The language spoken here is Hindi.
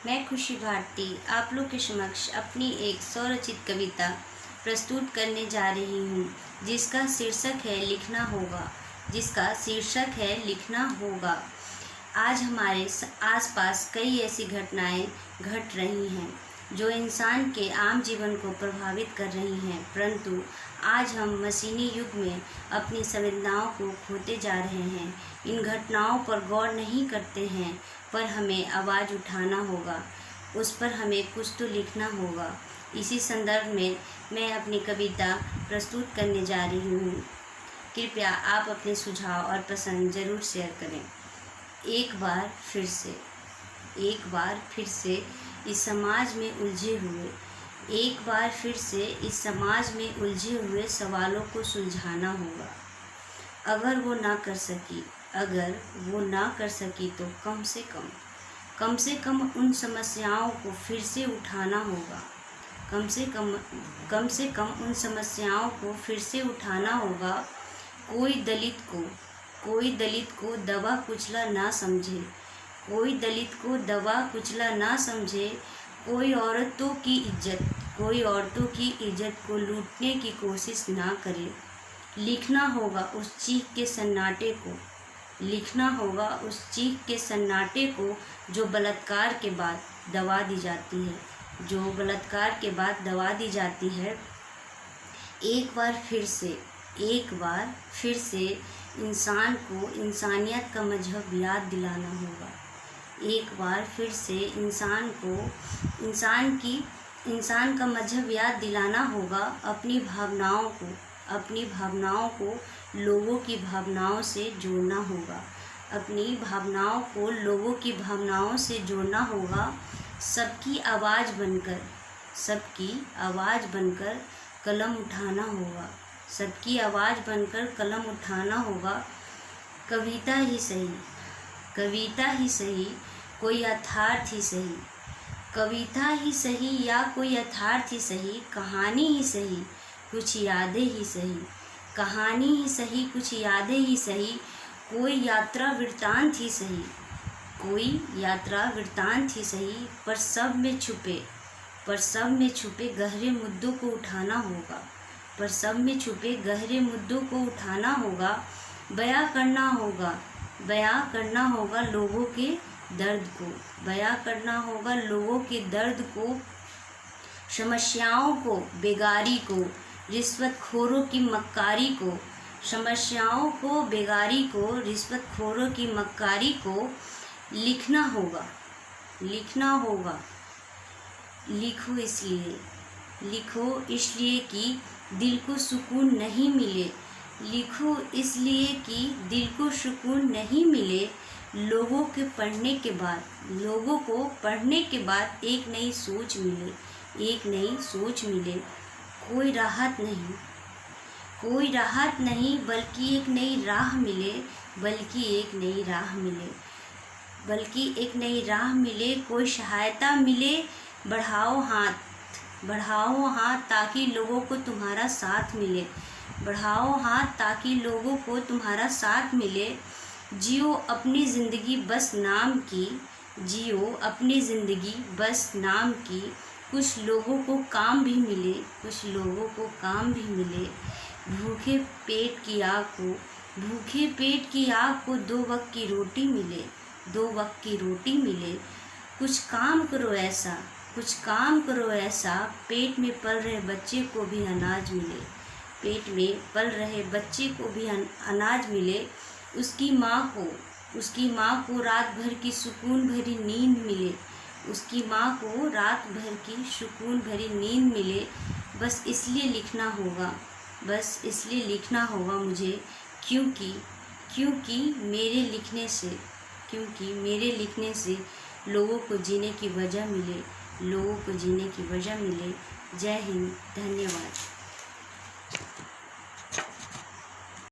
मैं खुशी भारती आप लोग के समक्ष अपनी एक स्वरचित कविता प्रस्तुत करने जा रही हूँ, जिसका शीर्षक है लिखना होगा। आज हमारे आसपास कई ऐसी घटनाएं घट रही हैं जो इंसान के आम जीवन को प्रभावित कर रही हैं, परंतु आज हम मशीनी युग में अपनी संवेदनाओं को खोते जा रहे हैं। इन घटनाओं पर गौर नहीं करते हैं, पर हमें आवाज़ उठाना होगा, उस पर हमें कुछ तो लिखना होगा। इसी संदर्भ में मैं अपनी कविता प्रस्तुत करने जा रही हूँ। कृपया आप अपने सुझाव और पसंद ज़रूर शेयर करें। एक बार फिर से इस समाज में उलझे हुए सवालों को सुलझाना होगा। अगर वो ना कर सकी तो कम से कम उन समस्याओं को फिर से उठाना होगा। कोई दलित को दबा कुचला ना समझे, कोई औरतों की इज्जत को लूटने की कोशिश ना करे। लिखना होगा उस चीख के सन्नाटे को जो बलात्कार के बाद दबा दी जाती है। एक बार फिर से इंसान को इंसानियत का मजहब याद दिलाना होगा। इंसान का मजहब याद दिलाना होगा। अपनी भावनाओं को लोगों की भावनाओं से जोड़ना होगा। सबकी आवाज़ बनकर कलम उठाना होगा। कविता ही सही, कोई यथार्थ ही सही, कहानी ही सही, कुछ यादें ही सही, कोई यात्रा वृत्तांत ही सही, पर सब में छुपे गहरे मुद्दों को उठाना होगा। बयां करना होगा लोगों के दर्द को, समस्याओं को, बेगारी को, रिश्वतखोरों की मक्कारी को लिखना होगा। लिखो इसलिए कि दिल को सुकून नहीं मिले। लोगों को पढ़ने के बाद एक नई सोच मिले। कोई राहत नहीं बल्कि एक नई राह मिले। कोई सहायता मिले। बढ़ाओ हाथ ताकि लोगों को तुम्हारा साथ मिले। जियो अपनी ज़िंदगी बस नाम की, कुछ लोगों को काम भी मिले। भूखे पेट की आग को 2 वक्त की रोटी मिले। कुछ काम करो ऐसा पेट में पल रहे बच्चे को भी अनाज मिले। उसकी माँ को रात भर की सुकून भरी नींद मिले। बस इसलिए लिखना होगा मुझे, क्योंकि मेरे लिखने से लोगों को जीने की वजह मिले। जय हिंद, धन्यवाद।